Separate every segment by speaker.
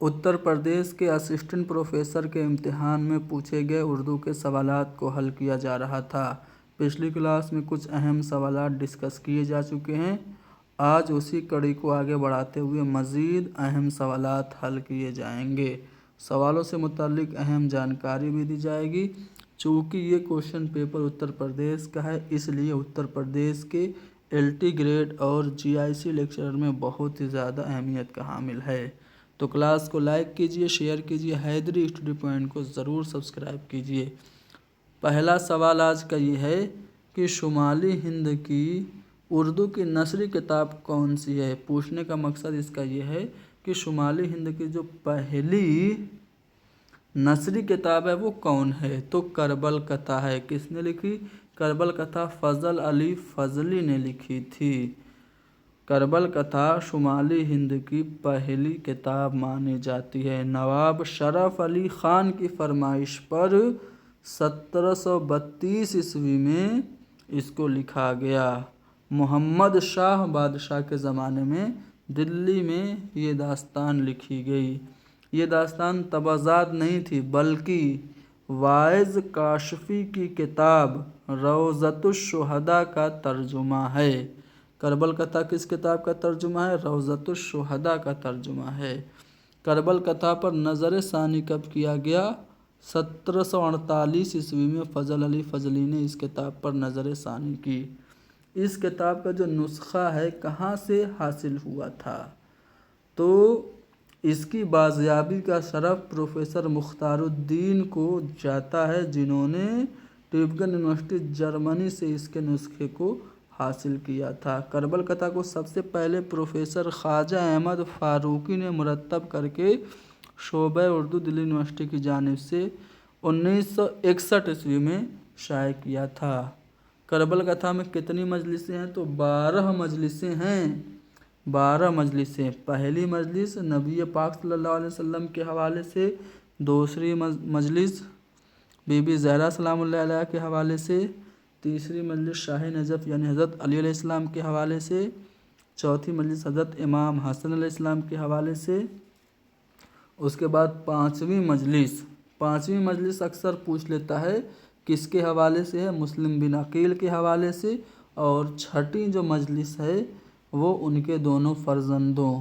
Speaker 1: उत्तर प्रदेश के assistant professor के इम्तिहान में पूछे गए उर्दू के सवालात को हल किया जा रहा था। पिछली क्लास में कुछ अहम सवालात डिस्कस किए जा चुके हैं। आज उसी कड़ी को आगे बढ़ाते हुए मज़ीद अहम सवालात हल किए जाएंगे। सवालों से मुताल्लिक अहम जानकारी भी दी जाएगी। चूँकि ये क्वेश्चन पेपर उत्तर प्रदेश का है, इसलिए उत्तर प्रदेश के LT ग्रेड और GIC लेक्चरर में बहुत ही ज़्यादा अहमियत का हामिल है। तो क्लास को लाइक कीजिए, शेयर कीजिए, हैदरी स्टडी पॉइंट को ज़रूर सब्सक्राइब कीजिए। पहला सवाल आज का ये है कि शुमाली हिंद की उर्दू की नसरी किताब कौन सी है। पूछने का मकसद इसका ये है कि शुमाली हिंद की जो पहली नसरी किताब है वो कौन है। तो करबल कथा है। किसने लिखी? करबल कथा फजल अली फजली ने लिखी थी। करबल कथा शुमाली हिंद की पहली किताब मानी जाती है। नवाब शरफ अली ख़ान की फरमाइश पर 1732 ईस्वी में इसको लिखा गया। मोहम्मद शाह बादशाह के ज़माने में दिल्ली में ये दास्तान लिखी गई। ये दास्तान तबाज़ात नहीं थी, बल्कि वाइज़ काशफ़ी की किताब रौज़तुश्शुहदा का तर्जुमा है। करबल कथा किस किताब का तर्जुमा है? रौज़तुश्शुहदा का तर्जुमा है। करबल कथा पर नज़र सानी कब किया गया? 1748 ईस्वी में फजल अली फजली ने इस किताब पर नज़र सानी की। इस किताब का जो नुस्खा है कहाँ से हासिल हुआ था? तो इसकी बाज़याबी का शरफ प्रोफेसर मुख्तारुद्दीन को जाता है, जिन्होंने ट्यूबिंगन यूनिवर्सिटी जर्मनी से इसके नुस्खे को हासिल किया था। करबल कथा को सबसे पहले प्रोफेसर ख्वाजा अहमद फ़ारूकी ने मुरतब करके शोबे उर्दू दिल्ली यूनिवर्सिटी की जानिब से 1961 ईस्वी में शाये किया था। करबल कथा में कितनी मजलिसें हैं? तो 12 मजलिसें हैं। 12 मजलिसें। पहली मजलिस नबी पाक सल्लल्लाहु अलैहि वसल्लम के हवाले से, दूसरी मजलिस बीबी ज़हरा सलामुल्लाह अलैहा के हवाले से, तीसरी मजलिस शाही नजफ़ यानी हज़रत अली अलैहिस्सलाम के हवाले से, चौथी मजलिस हज़रत इमाम हसन अलैहिस्सलाम के हवाले से। उसके बाद पाँचवीं मजलिस अक्सर पूछ लेता है किसके हवाले से है? मुस्लिम बिन अकील के हवाले से। और छठी जो मजलिस है वो उनके दोनों फ़र्जंदों,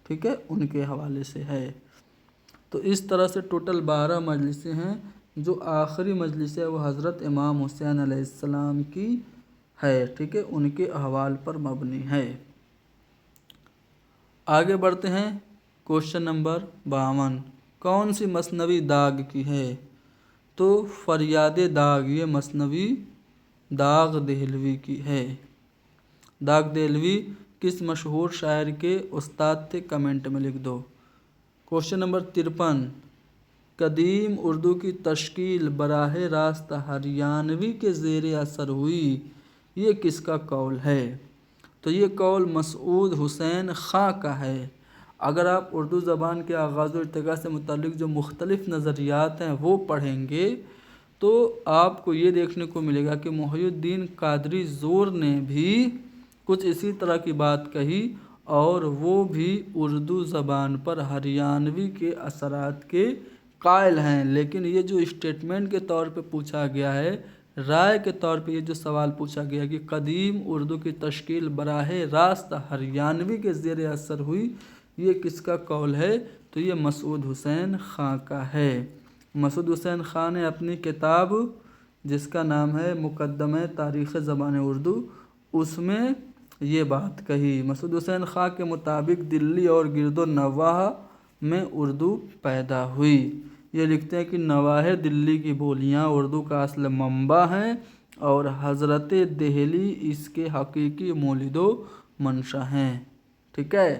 Speaker 1: ठीक है, उनके हवाले से है। तो इस तरह से टोटल 12 मजलिसें हैं। जो आखिरी मजलिस है वो हज़रत इमाम हुसैन अलैहिस्सलाम की है, ठीक है, उनके अहवाल पर मबनी है। आगे बढ़ते हैं। क्वेश्चन नंबर 52, कौन सी मसनवी दाग की है? तो फरियाद दाग, ये मसनवी दाग देहलवी की है। दाग देहलवी किस मशहूर शायर के उस्ताद थे? कमेंट में लिख दो। क्वेश्चन नंबर 53, कदीम उर्दू की तश्कील बराह रास्त हरियाणवी के ज़ेर असर हुई, ये किसका कौल है? तो ये कौल मसूद हुसैन खां का है। अगर आप उर्दू ज़बान के आगाज़ और इर्तिक़ा से मुताल्लिक़ जो मुख्तलिफ़ नज़रियात हैं वो पढ़ेंगे तो आपको ये देखने को मिलेगा कि मुहियुद्दीन कादरी ज़ोर ने भी कुछ इसी तरह की बात कही, और वो भी उर्दू ज़बान पर हरियाणवी के असरात के कायल हैं। लेकिन ये जो स्टेटमेंट के तौर पे पूछा गया है, राय के तौर पे ये जो सवाल पूछा गया कि कदीम उर्दू की तश्कील बराह रास्त हरियाणवी के ज़ेर असर हुई, ये किसका कौल है? तो ये मसूद हुसैन खां का है। मसूद हुसैन खां ने अपनी किताब जिसका नाम है मुक़द्दमे तारीख़ ज़बान उर्दू, उसमें ये बात कही। मसूद हुसैन खां के मुताबिक दिल्ली और गिरदो नवाह में उर्दू पैदा हुई। ये लिखते हैं कि नवाह दिल्ली की बोलियाँ उर्दू का असल मंबा हैं और हज़रत देहली इसके हकीकी मौलिदो मंशा हैं, ठीक है।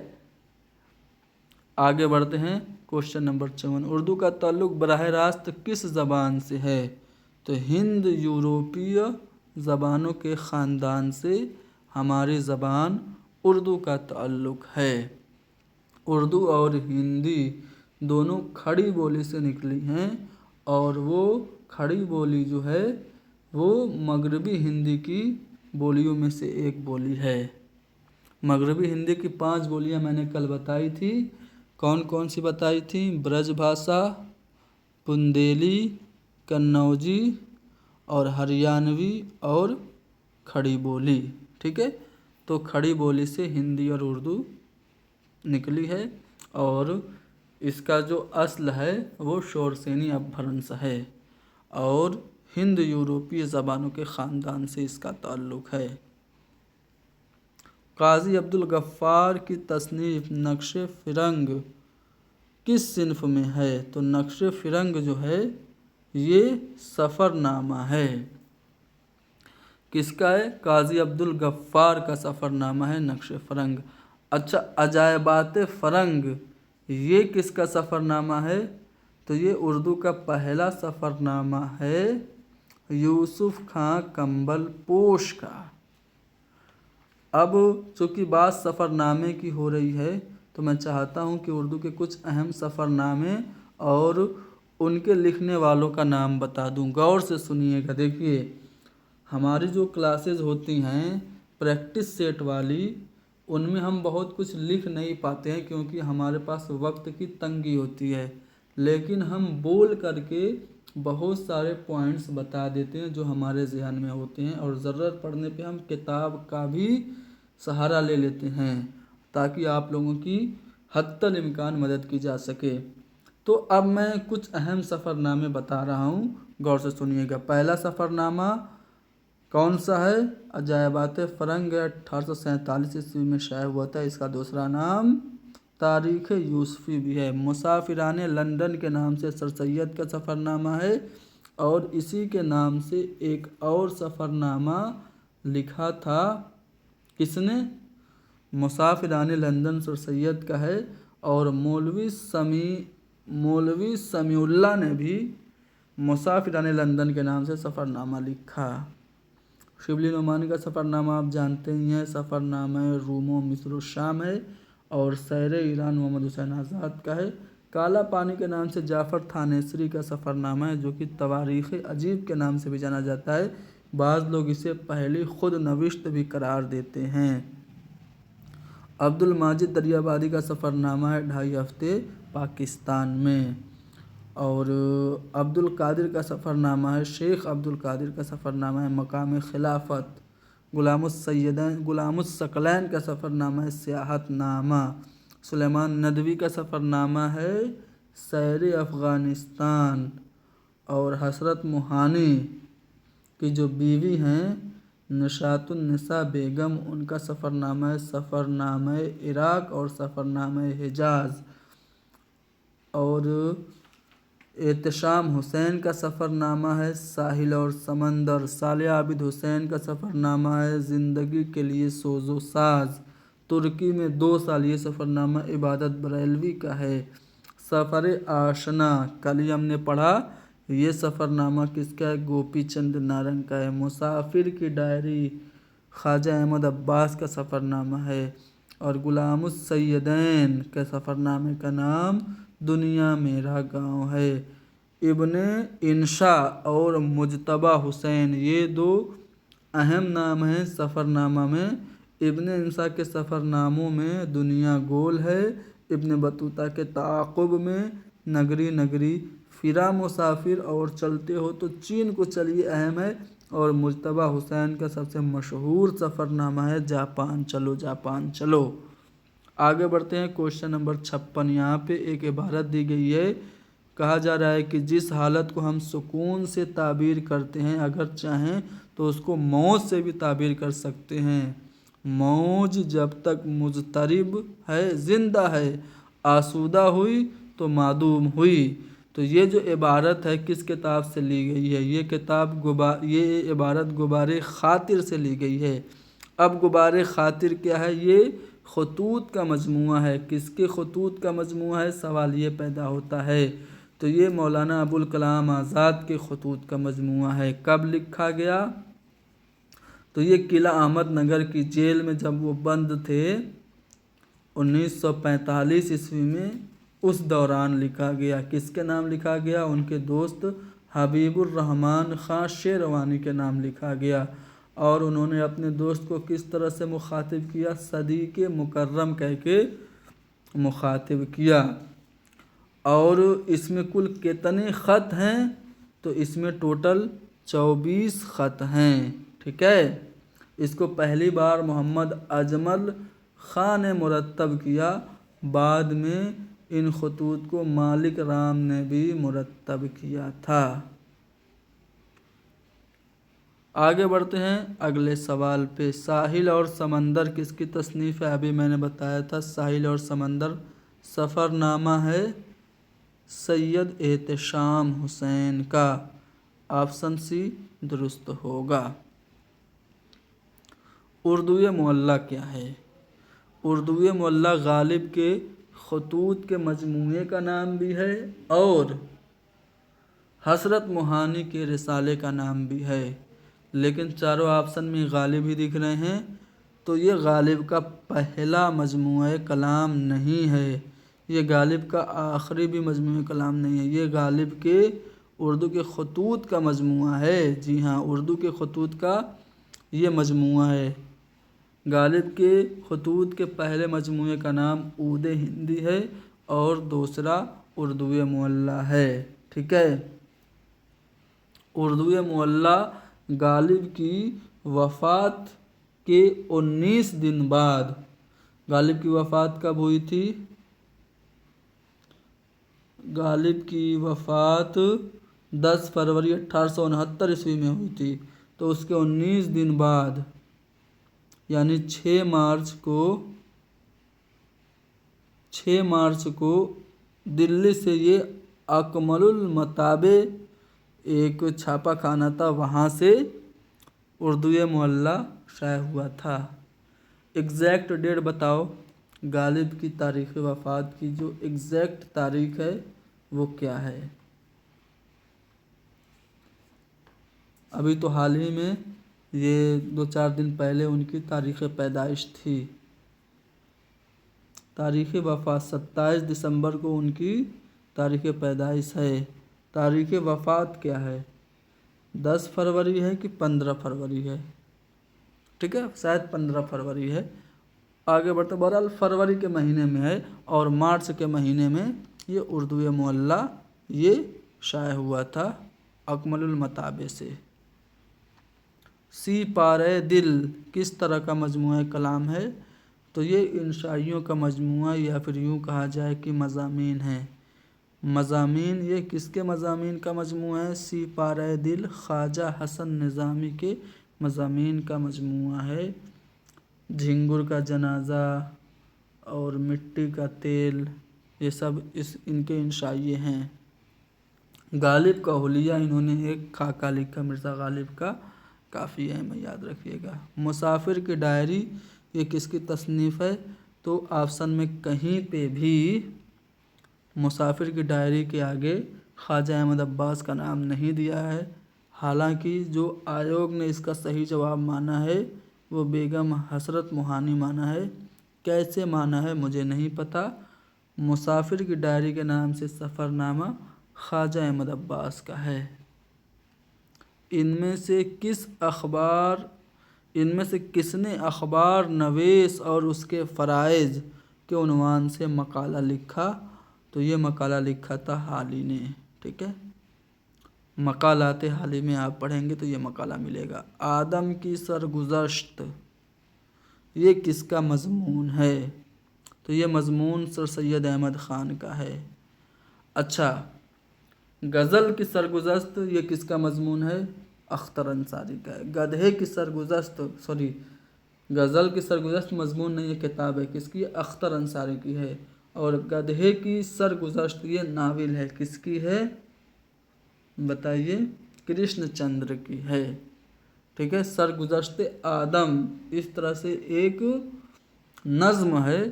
Speaker 1: आगे बढ़ते हैं। क्वेश्चन नंबर 54, उर्दू का ताल्लुक़ बराह रास्त किस ज़बान से है? तो हिंद यूरोपीय ज़बानों के ख़ानदान से हमारी ज़बान उर्दू का ताल्लुक़ है। उर्दू और हिंदी दोनों खड़ी बोली से निकली हैं, और वो खड़ी बोली जो है वो मगरबी हिंदी की बोलियों में से एक बोली है। मगरबी हिंदी की 5 बोलियां मैंने कल बताई थी। कौन कौन सी बताई थी? ब्रज भाषा, बुंदेली, कन्नौजी और हरियाणवी और खड़ी बोली। ठीक है, तो खड़ी बोली से हिंदी और उर्दू निकली है और इसका जो असल है वो शोरसेनी अपभ्रंश है और हिंद यूरोपीय ज़बानों के ख़ानदान से इसका ताल्लुक़ है। काजी अब्दुल गफ्फार की तसनीफ़ नक्श फ़िरंग किस सिन्फ में है? तो नक्श फ़िरंग जो है ये सफ़रनामा है। किसका है? काजी अब्दुल गफ्फार का सफ़रनामा है नक्श फ़िरंग। अच्छा, अजायबात फ़रंग ये किसका सफ़रनामा है? तो ये उर्दू का पहला सफ़रनामा है यूसुफ खां कंबल पोश का। अब चूँकि बात सफ़रनामे की हो रही है तो मैं चाहता हूँ कि उर्दू के कुछ अहम सफ़रनामे और उनके लिखने वालों का नाम बता दूँ। गौर से सुनिएगा। देखिए, हमारी जो क्लासेस होती हैं प्रैक्टिस सेट वाली, उनमें हम बहुत कुछ लिख नहीं पाते हैं क्योंकि हमारे पास वक्त की तंगी होती है, लेकिन हम बोल करके बहुत सारे पॉइंट्स बता देते हैं जो हमारे ज़हन में होते हैं और ज़रूरत पड़ने पे हम किताब का भी सहारा ले लेते हैं ताकि आप लोगों की हत्तल इम्कान मदद की जा सके। तो अब मैं कुछ अहम सफ़रनामे बता रहा हूँ, गौर से सुनिएगा। पहला सफ़रनामा कौन सा है? अजायबात फ़रंग 1847 ईस्वी में शाया हुआ था। इसका दूसरा नाम तारीख़ यूसुफ़ी भी है। मुसाफिरान लंदन के नाम से सर सैयद का सफ़रनामा है और इसी के नाम से एक और सफ़रनामा लिखा था किसने? मुसाफिरान लंदन सर सैयद का है और मौलवी समीउल्लाह ने भी मुसाफिरान लंदन के नाम से सफ़रनामा लिखा। शिबली नोमानी का सफ़रनामा आप जानते ही हैं, सफ़रनामा रूमो मिस्र शाम है और सैर ईरान मोहम्मद हुसैन आज़ाद का है। काला पानी के नाम से जाफ़र थानेसरी का सफ़रनामा है जो कि तवारीख़ अजीब के नाम से भी जाना जाता है। बाज़ लोग इसे पहली खुद नविश्त भी करार देते हैं। अब्दुल माजिद दरियाबादी का सफ़रनामा है 2.5 हफ्ते पाकिस्तान में। और अब्दुल कादिर का सफ़रनामा है, शेख अब्दुल कादिर का सफ़रनामा है मकाम खिलाफत। गुलामुस्सकलैन का सफ़रनामा है सियाहतनामा। सुलेमान नदवी का सफ़रनामा है सैर अफ़ग़ानिस्तान। और हसरत मुहानी की जो बीवी हैं निशातुन्निसा बेगम, उनका सफ़रनामा है सफ़रनामा इराक़ और सफ़रनामा हिजाज़। और एहतशाम हुसैन का सफ़रनामा है साहिल और समंदर। साले आबिद हुसैन का सफ़रनामा है ज़िंदगी के लिए सोज़ो साज। तुर्की में 2 साल ये सफ़रनामा इबादत बरेलवी का है। सफ़र आशना कल ही हमने पढ़ा, ये सफ़रनामा किसका है? गोपी चंद नारंग का है। मुसाफिर की डायरी ख्वाजा अहमद अब्बास का सफ़रनामा है। और गुलामुस सैयदैन के सफ़रनामे का नाम दुनिया मेरा गांव है। इब्ने इंशा और मुजतबा हुसैन ये 2 अहम नाम हैं सफ़रनामा में। इब्ने इंशा के सफ़रनामों में दुनिया गोल है, इब्ने बतूता के ताक़ुब में नगरी नगरी, फिरा मुसाफिर और चलते हो तो चीन को चलिए अहम है। और मुजतबा हुसैन का सबसे मशहूर सफ़रनामा है जापान चलो जापान चलो। आगे बढ़ते हैं। Question number 56। यहाँ पे एक इबारत दी गई है, कहा जा रहा है कि जिस हालत को हम सुकून से ताबीर करते हैं अगर चाहें तो उसको मौज से भी ताबीर कर सकते हैं। मौज जब तक मुजतरिब है जिंदा है, आसूदा हुई तो मादूम हुई। तो ये जो इबारत है किस किताब से ली गई है? ये इबारत गुबारे ख़ातिर से ली गई है। अब गुबारे ख़ातिर क्या है? ये ख़ुतूत का मजमूआ है। किसके ख़ुतूत का मजमूआ है? सवाल ये पैदा होता है। तो ये मौलाना अबुल कलाम आज़ाद के ख़ुतूत का मजमूआ है। कब लिखा गया? तो ये किला अहमद नगर की जेल में जब वो बंद थे 1945 ईस्वी में, उस दौरान लिखा गया। किसके नाम लिखा गया? उनके दोस्त हबीबुर रहमान ख़ां शेरवानी के नाम लिखा गया। और उन्होंने अपने दोस्त को किस तरह से मुखातिब किया? सदीक़ मुकर्रम कह के مخاطب کیا۔ اور اس میں کل کتنے خط ہیں؟ تو اس میں ٹوٹل 24 خط ہیں، ٹھیک ہے۔ اس کو پہلی بار محمد اجمل خان نے مرتب کیا، بعد میں ان خطوط کو مالک رام نے بھی مرتب کیا تھا۔ آگے بڑھتے ہیں اگلے سوال پہ۔ ساحل اور سمندر کس کی تصنیف ہے؟ ابھی میں نے بتایا تھا ساحل اور سمندر سفر نامہ ہے سید احتشام حسین کا۔ آپشن سی درست ہوگا۔ اردوئے معلیٰ کیا ہے؟ اردوئے معلیٰ غالب کے خطوط کے مجموعے کا نام بھی ہے اور حضرت موہانی کے رسالے کا نام بھی ہے، لیکن چاروں آپشن میں غالب ہی دکھ رہے ہیں، تو یہ غالب کا پہلا مجموعہ کلام نہیں ہے، یہ غالب کا آخری بھی مجموعہ کلام نہیں ہے، یہ غالب کے اردو کے خطوط کا مجموعہ ہے۔ جی ہاں، اردو کے خطوط کا یہ مجموعہ ہے۔ غالب کے خطوط کے پہلے مجموعے کا نام عود ہندی ہے اور دوسرا اردوئے معلیٰ ہے، ٹھیک ہے۔ اردوئے معلیٰ غالب کی وفات کے 19 دن بعد، غالب کی وفات کب ہوئی تھی؟ غالب کی وفات 10 فروری 1869 میں ہوئی تھی، تو اس کے 19 دن بعد یعنی 6 مارچ کو دلی سے یہ اکمل المطابع ایک چھاپا خانہ تھا، وہاں سے اردوئے معلیٰ شائع ہوا تھا۔ ایگزیکٹ ڈیٹ بتاؤ، غالب کی تاریخ وفات کی جو ایگزیکٹ تاریخ ہے وہ کیا ہے؟ ابھی تو حال ہی میں یہ 2-4 دن پہلے ان کی تاریخ پیدائش تھی۔ تاریخ وفات 27 دسمبر کو ان کی تاریخ پیدائش ہے۔ تاریخ وفات کیا ہے؟ 10 فروری ہے کہ 15 فروری ہے؟ ٹھیک ہے، شاید 15 فروری ہے۔ آگے بڑھتے بہرحال فروری کے مہینے میں ہے اور مارچ کے مہینے میں یہ اردوئے معلیٰ یہ شائع ہوا تھا اکمل المطابع سے۔ سی پارۂ دل کس طرح کا مجموعہ کلام ہے؟ تو یہ انشائیوں کا مجموعہ یا پھر یوں کہا جائے کہ مضامین ہیں۔ مضامین، یہ کس کے مضامین کا مجموعہ ہے؟ سی پارۂ دل خواجہ حسن نظامی کے مضامین کا مجموعہ ہے۔ جھنگر کا جنازہ اور مٹی کا تیل یہ سب ان کے انشائیے ہیں۔ غالب کا حلیہ انہوں نے ایک خاکہ لکھا، مرزا غالب کا کافی اہم ہے، یاد رکھیے گا۔ مسافر کی ڈائری یہ کس کی تصنیف ہے؟ تو آپشن میں کہیں پہ بھی مسافر کی ڈائری کے آگے خواجہ احمد عباس کا نام نہیں دیا ہے، حالانکہ جو آیوگ نے اس کا صحیح جواب مانا ہے وہ بیگم حسرت موہانی مانا ہے۔ کیسے مانا ہے مجھے نہیں پتہ۔ مسافر کی ڈائری کے نام سے سفر نامہ خواجہ احمد عباس کا ہے۔ ان میں سے کس نے اخبار نویس اور اس کے فرائض کے عنوان سے مقالہ لکھا؟ تو یہ مقالہ لکھا تھا حالی نے، ٹھیک ہے۔ مقالات حالی میں آپ پڑھیں گے تو یہ مقالہ ملے گا۔ آدم کی سرگزشت یہ کس کا مضمون ہے؟ تو یہ مضمون سر سید احمد خان کا ہے۔ اچھا، غزل کی سرگزشت یہ کس کا مضمون ہے؟ اختر انصاری کا ہے۔ غزل کی سرگزشت مضمون نہیں، یہ کتاب ہے، کس کی؟ اختر انصاری کی ہے۔ اور گدھے کی سرگزشت یہ ناول ہے، کس کی ہے بتائیے؟ کرشن چندر کی ہے، ٹھیک ہے۔ سرگزشت آدم اس طرح سے ایک نظم ہے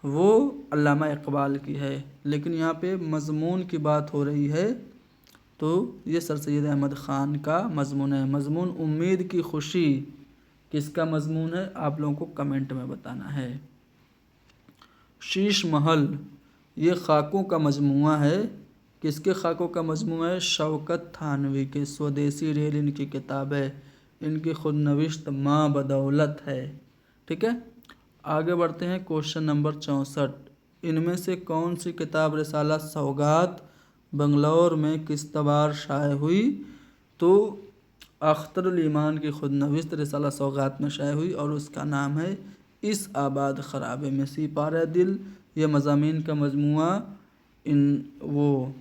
Speaker 1: وہ علامہ اقبال کی ہے، لیکن یہاں پہ مضمون کی بات ہو رہی ہے تو یہ سر سید احمد خان کا مضمون ہے۔ مضمون امید کی خوشی کس کا مضمون ہے؟ آپ لوگوں کو کمنٹ میں بتانا ہے۔ شیش محل یہ خاکوں کا مجموعہ ہے، کس کے خاکوں کا مجموعہ ہے؟ شوکت تھانوی کے۔ سودیسی ریل ان کی کتاب ہے، ان کی خود نوشت ماں بدولت ہے، ٹھیک ہے۔ آگے بڑھتے ہیں کوشچن نمبر 64۔ इनमें से कौन सी किताब रिसाला सौगात बंगलौर में किस्तबार शाये हुई? तो अख्तरुल ईमान की खुद नविस्त रिसाला सौगात में शाये हुई और उसका नाम है इस आबाद खराबे में। सीपारा दिल ये मज़ामीन का मजमुआ वो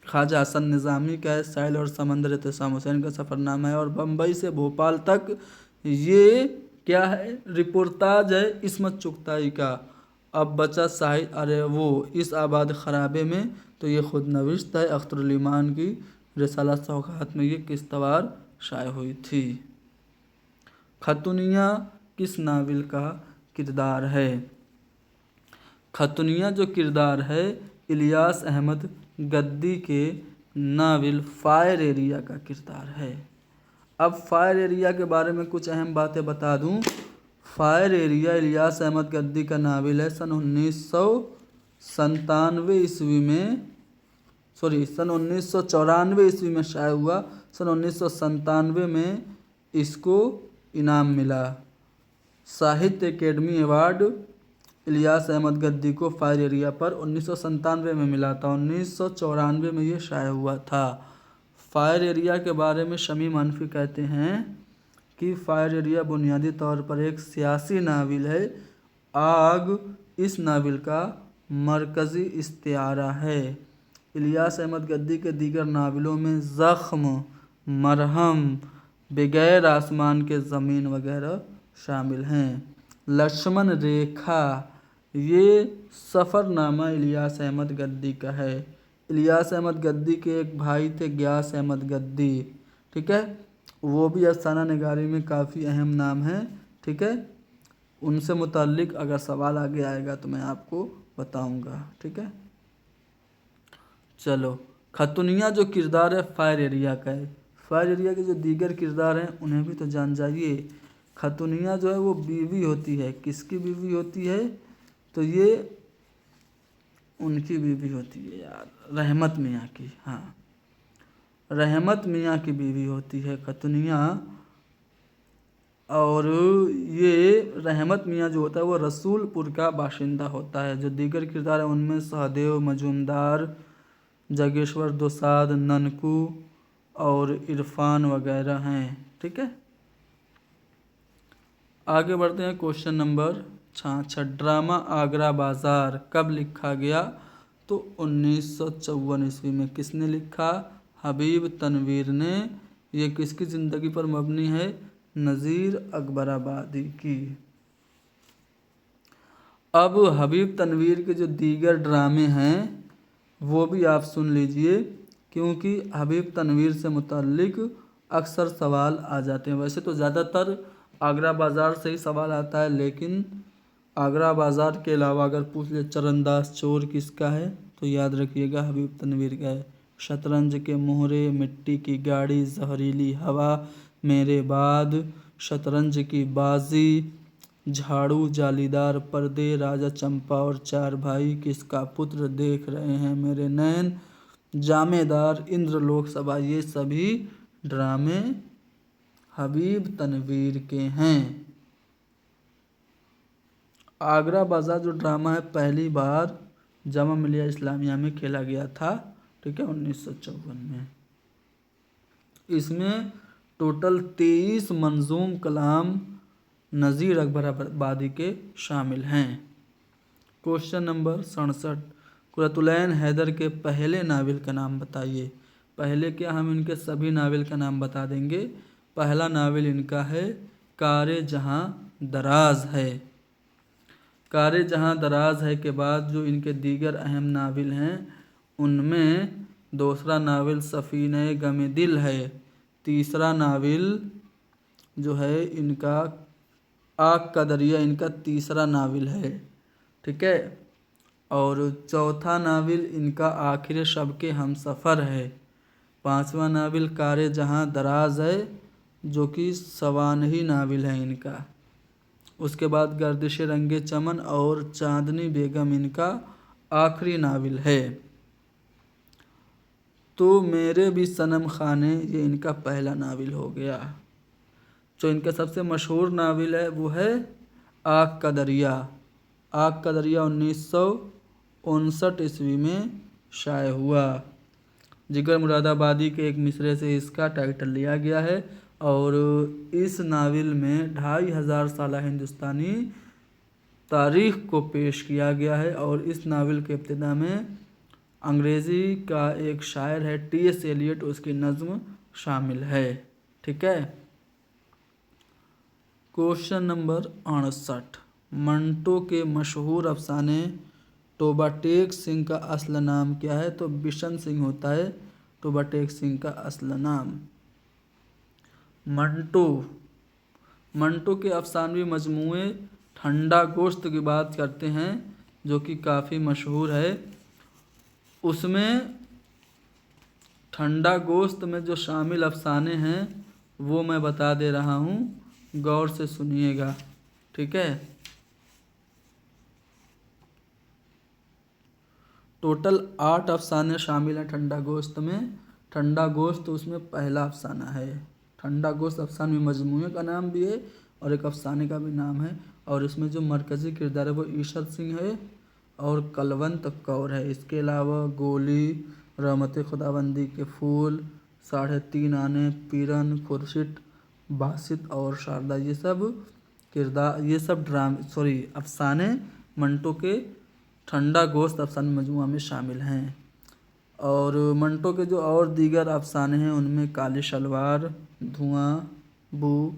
Speaker 1: ख्वाजा हसन निज़ामी का है। साहिल और समंदर एहतसाम हुसैन का सफ़रनामा है। और बम्बई से भोपाल तक ये क्या है, रिपोर्टाज है इस्मत चुगताई का। अब बचा साहिल अरे वो इस आबाद खराबे में, तो ये खुद नविश्त है अख्तरुल ईमान की रिसाला सौगात में ये किस्तवार शाये हुई थी। खतुनिया किस नाविल का किरदार है? खतुनिया जो किरदार है इलियास अहमद गद्दी के नाविल फायर एरिया का किरदार है। अब फायर एरिया के बारे में कुछ अहम बातें बता दूं। फायर एरिया इलियास अहमद गद्दी का नाविल है। सन 1997 ईस्वी में सन 1994 ईस्वी में शाये हुआ। सन 1997 में इसको इनाम मिला। साहित्य अकेडमी अवार्ड इलियास अहमद गद्दी को फायर एरिया पर 1997 में मिला था। 1994 में ये शाये हुआ था। फायर एरिया के बारे में शमीम हनफी कहते हैं कि फायर एरिया बुनियादी तौर पर एक सियासी नाविल है। आग इस नाविल का मरकज़ी इस्तिआरा है। इलियास अहमद गद्दी के दीगर नाविलों में ज़ख्म, मरहम, बगैर आसमान के ज़मीन वगैरह शामिल हैं। लक्ष्मण रेखा ये सफ़रनामा इलियास अहमद गद्दी का है। इलियास अहमद गद्दी के एक भाई थे गयास अहमद गद्दी, ठीक है, वो भी अफसाना निगारी में काफ़ी अहम नाम है, ठीक है। उनसे मुताल्लिक़ अगर सवाल आगे आएगा तो मैं आपको बताऊंगा, ठीक है। चलो, खतुनिया जो किरदार है फायर एरिया का है। फायर एरिया के जो दीगर किरदार हैं उन्हें भी तो जान जाइए। खतुनिया जो है वो बीवी होती है। किसकी बीवी होती है? तो ये उनकी बीवी होती है यार, रहमत मियाँ की। हाँ, रहमत मियाँ की बीवी होती है खतुनिया। और ये रहमत मियाँ जो होता है वो रसूलपुर का बाशिंदा होता है। जो दीगर किरदार है उनमें सहदेव मजूमदार, जगेश्वर दोसाद, ननकू और इरफान वगैरह हैं, ठीक है। आगे बढ़ते हैं। Question number 66। ड्रामा आगरा बाज़ार कब लिखा गया? तो 1954 ईस्वी में। किसने लिखा? हबीब तनवीर ने। ये किसकी ज़िंदगी पर मबनी है? नज़ीर अकबराबादी की। अब हबीब तनवीर के जो दीगर ड्रामे हैं वो भी आप सुन लीजिए, क्योंकि हबीब तनवीर से मुताल्लिक़ अक्सर सवाल आ जाते हैं। वैसे तो ज़्यादातर आगरा बाज़ार से ही सवाल आता है, लेकिन आगरा बाज़ार के अलावा अगर पूछ ले चरंदाज चोर किसका है, तो याद रखिएगा हबीब तनवीर का है। शतरंज के मोहरे, मिट्टी की गाड़ी, जहरीली हवा, मेरे बाद, शतरंज की बाजी, झाड़ू, जालीदार पर्दे, राजा चंपा और चार भाई, किसका पुत्र, देख रहे हैं मेरे नैन, जामेदार, इंद्र लोकसभा, ये सभी ड्रामे हबीब तनवीर के हैं। आगरा बाज़ार जो ड्रामा है पहली बार जामा मिलिया इस्लामिया में खेला गया था, ठीक है, 1954 में। इसमें टोटल 23 मंजूम कलाम नज़ीर अकबराबादी के शामिल हैं। Question number 67। कुरतुलैन हैदर के पहले नावल का नाम बताइए। पहले क्या, हम इनके सभी नावल का नाम बता देंगे। पहला नावल इनका है कारे जहाँ दराज है। कारे जहाँ दराज है के बाद जो इनके दीगर अहम नावल हैं उनमें दूसरा नावल सफ़ीने गम दिल है। तीसरा नावल जो है इनका आग का दरिया, इनका तीसरा नावल है, ठीक है। और चौथा नावल इनका आखिर शब के हम सफ़र है। पांचवा नावल कारे जहाँ दराज है जो कि सवानही नावल है इनका। उसके बाद गर्दिश रंगे चमन और चांदनी बेगम इनका आखिरी नावल है। तो मेरे भी सनम खाने ये इनका पहला नावल हो गया। जो इनका सबसे मशहूर नावल है वो है आग का दरिया। आग का दरिया 1959 ईस्वी में शाये हुआ। जिगर मुरादाबादी के एक मिसरे से इसका टाइटल लिया गया है और इस नावल में 2500 साल हिंदुस्तानी तारीख को पेश किया गया है और इस नावल के इब्तिदा में अंग्रेज़ी का एक शायर है T.S. एलियट, उसकी नज़्म शामिल है। ठीक है। क्वेश्चन नंबर 68, मंटो के मशहूर अफसाने टोबा टेक सिंह का असल नाम क्या है? तो बिशन सिंह होता है टोबा टेक सिंह का असल नाम। मंटो के अफसानवी मजमूए ठंडा गोश्त की बात करते हैं जो कि काफ़ी मशहूर है। उसमें ठंडा गोश्त में जो शामिल अफसाने हैं वो मैं बता दे रहा हूँ, गौर से सुनिएगा। ठीक है। टोटल 8 अफसाने शामिल हैं ठंडा गोश्त में। ठंडा गोश्त उसमें पहला अफसाना है। ठंडा गोश्त अफसानवी मजमूए का नाम भी है और एक अफसाने का भी नाम है और इसमें जो मरकज़ी किरदार है वो ईशर सिंह है और कलवंत कौर है। इसके अलावा गोली, रहमत खुदाबंदी के फूल, 3.5 आने, पीरन, खुर्शीद, बासित और शारदा, ये सब अफसाने मंटो के ठंडा गोश्त अफसाने मजमूआ में शामिल हैं। और मंटो के जो और दीगर अफसाने हैं उनमें काली शलवार, धुआं, बू,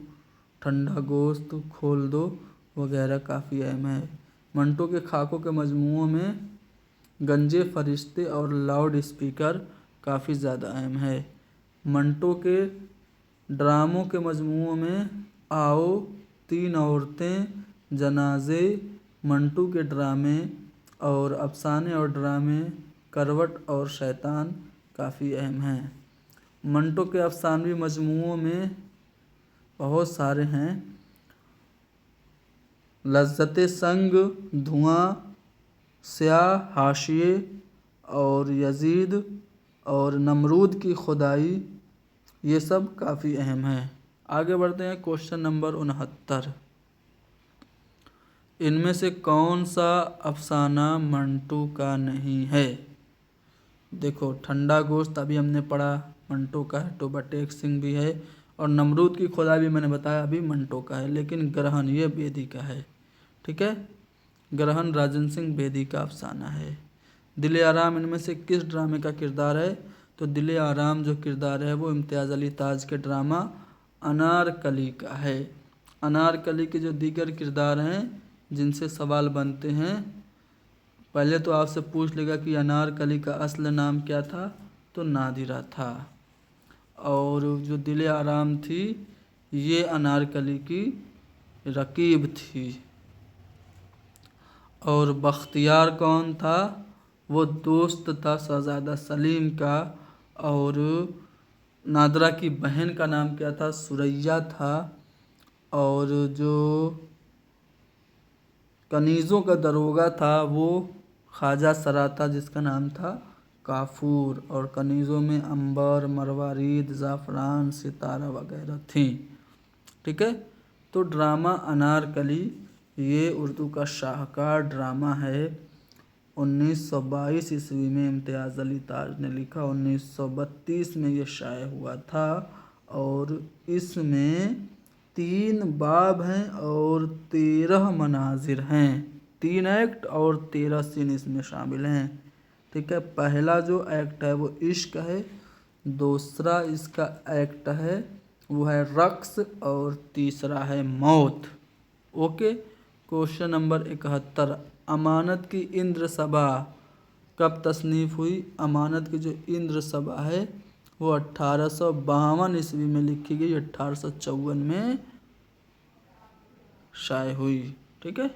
Speaker 1: ठंडा गोश्त, खोल दो वगैरह काफ़ी अहम है। मंटो के खाकों के मजमूओं में गंजे फरिश्ते और लाउड स्पीकर काफ़ी ज़्यादा अहम है। मंटो के ड्रामों के मजमूओं में आओ, 3 औरतें, जनाजे, मंटू के ड्रामे और अफसाने और ड्रामे, करवट और शैतान काफ़ी अहम हैं। मंटो के अफसानवी मजमूओं में बहुत सारे हैं। लज्जत संग, धुआं, स्याह हाशिए और यजीद और नमरूद की खुदाई, ये सब काफ़ी अहम हैं। आगे बढ़ते हैं। क्वेश्चन नंबर 69, इनमें से कौन सा अफसाना मंटो का नहीं है? देखो, ठंडा गोश्त अभी हमने पढ़ा मंटो का है, टोबा टेक सिंह भी है और नमरूद की खुदाई भी मैंने बताया अभी मंटो का है, लेकिन ग्रहण ये बेदी का है। ठीक है। ग्रहण राजन सिंह बेदी का अफसाना है। दिल आराम इनमें से किस ड्रामे का किरदार है? तो दिल आराम जो किरदार है वो इम्तियाज़ अली ताज के ड्रामा अनारकली का है। अनारकली के जो दीगर किरदार हैं जिनसे सवाल बनते हैं, पहले तो आपसे पूछ लेगा कि अनारकली का असल नाम क्या था? तो नादिरा था। और जो दिल आराम थी ये अनारकली की रकीब थी। और बख्तियार कौन था? वो दोस्त था शहजादा सलीम का। और नादरा की बहन का नाम क्या था? सुरैया था। और जो कनीज़ों का दरोगा था वो ख्वाजा सरा था जिसका नाम था काफूर। और कनीज़ों में अंबर, मरवारीद, ज़ाफ़रान, सितारा वगैरह थी। ठीक है। तो ड्रामा अनारकली ये उर्दू का शाहकार ड्रामा है। 1922 ईस्वी में इम्तियाज़ अली ताज ने लिखा। 1932 में ये शाये हुआ था और इसमें 3 बाब हैं और 13 मनाजिर हैं। 3 एक्ट और 13 सीन इसमें शामिल हैं। ठीक है। पहला जो एक्ट है वो इश्क है, दूसरा इसका एक्ट है वो है रक्स और तीसरा है मौत। ओके। क्वेश्चन नंबर 71, अमानत की इंद्र सभा कब तसनीफ़ हुई? अमानत की जो इंद्र सभा है वो 1852 ईस्वी में लिखी गई, 1854 में शाये हुई। ठीक है।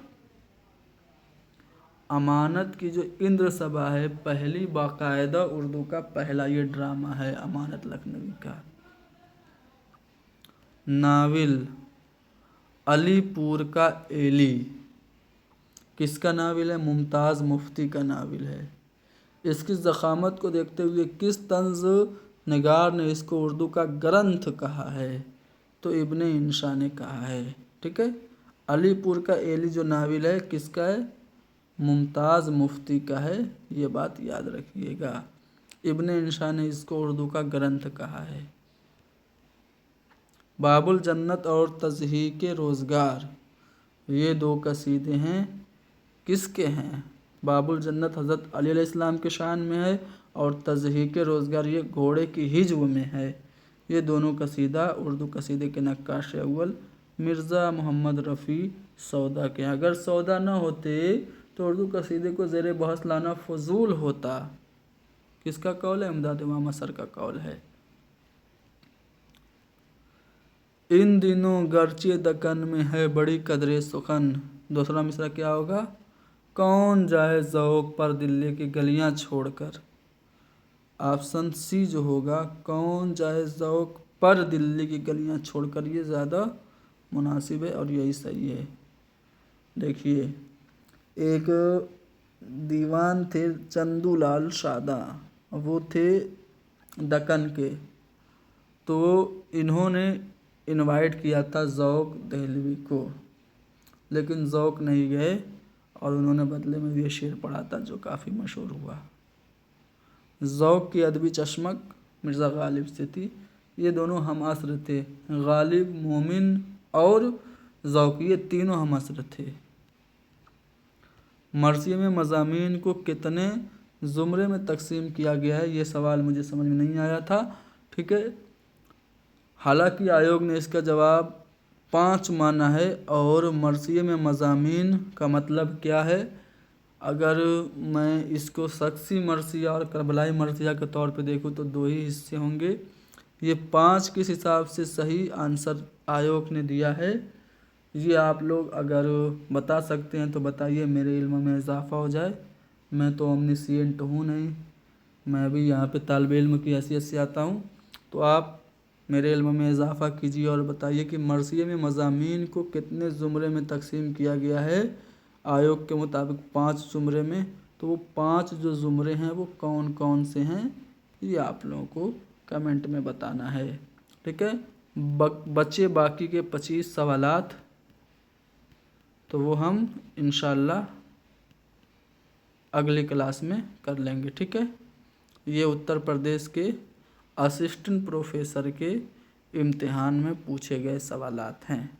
Speaker 1: अमानत की जो इंद्र सभा है पहली बाकायदा उर्दू का पहला ये ड्रामा है अमानत लखनवी का। नाविल अलीपुर का एली किसका नाविल है? मुमताज़ मुफ्ती का नाविल है। इसकी ज़ख़ामत को देखते हुए किस तंज़ निगार ने इसको उर्दू का ग्रंथ कहा है? तो इब्ने इंशा ने कहा है। ठीक है। अलीपुर का एली जो नाविल है किसका है? मुमताज़ मुफ्ती का है, ये बात याद रखिएगा। इब्न इंशा ने इसको उर्दू का ग्रंथ कहा है। बाबुल जन्नत और तज़हीक रोज़गार, ये दो कसीदे हैं, किसके हैं? बाबुल जन्नत हज़रत अली अलैहिस्सलाम के शान में है और तज़हीक रोज़गार ये घोड़े की हिज्व में है। ये दोनों कसीदा उर्दू कसीदे के नक्काश अव्वल मिर्ज़ा मोहम्मद रफ़ी सौदा के हैं। अगर सौदा न होते तो उर्दू कसीदे को ज़ेर बहस लाना फजूल होता। किसका कौल है? इमदाद इमाम असर का कौल है। इन दिनों गर्चे दकन में है बड़ी कदरे सुखन, दूसरा मिसरा क्या होगा? कौन जाए ज़ौक़ पर दिल्ली की गलियां छोड़कर। ऑप्शन सी जो होगा, कौन जाए ज़ौक़ पर दिल्ली की गलियां छोड़कर, ये ज़्यादा मुनासिब है और यही सही है। देखिए, एक दीवान थे चंदूलाल शादा, वो थे दक्कन के, तो इन्होंने इनवाइट किया था ज़ौक़ दहलवी को, लेकिन ज़ौक़ नहीं गए और उन्होंने बदले में ये शेर पढ़ा था जो काफ़ी मशहूर हुआ। ज़ौक़ की अदबी चश्मक मिर्ज़ा गालिब से थी। ये दोनों हम असर थे, गालिब, मोमिन और ज़ौक़, ये तीनों हम असर थे। मरसिये में मज़ामीन को कितने ज़ुमरे में तकसीम किया गया है, ये सवाल मुझे समझ में नहीं आया था। ठीक है, हालांकि आयोग ने इसका जवाब 5 माना है। और मरसिये में मज़ामीन का मतलब क्या है? अगर मैं इसको शख्सी मरसिया और करबलाई मरसिया के तौर पे देखूँ तो 2 ही हिस्से होंगे। ये 5 किस हिसाब से सही आंसर आयोग ने दिया है, ये आप लोग अगर बता सकते हैं तो बताइए, मेरे इल्म में इजाफ़ा हो जाए। मैं तो ओमनिसिएंट हूँ नहीं, मैं भी यहाँ पे तालिब इल्म की हैसियत से आता हूँ। तो आप मेरे इल्म में इजाफ़ा कीजिए और बताइए कि मरसिये में मज़ामीन को कितने ज़ुमरे में तकसीम किया गया है। आयोग के मुताबिक 5 ज़ुमरे में। तो वो 5 जो ज़ुमरे हैं वो कौन कौन से हैं, ये आप लोगों को कमेंट में बताना है। ठीक है, बचे बाकी के 25 सवालात, तो वो हम इंशाअल्लाह अगली क्लास में कर लेंगे। ठीक है, ये उत्तर प्रदेश के असिस्टेंट प्रोफेसर के इम्तिहान में पूछे गए सवालात हैं।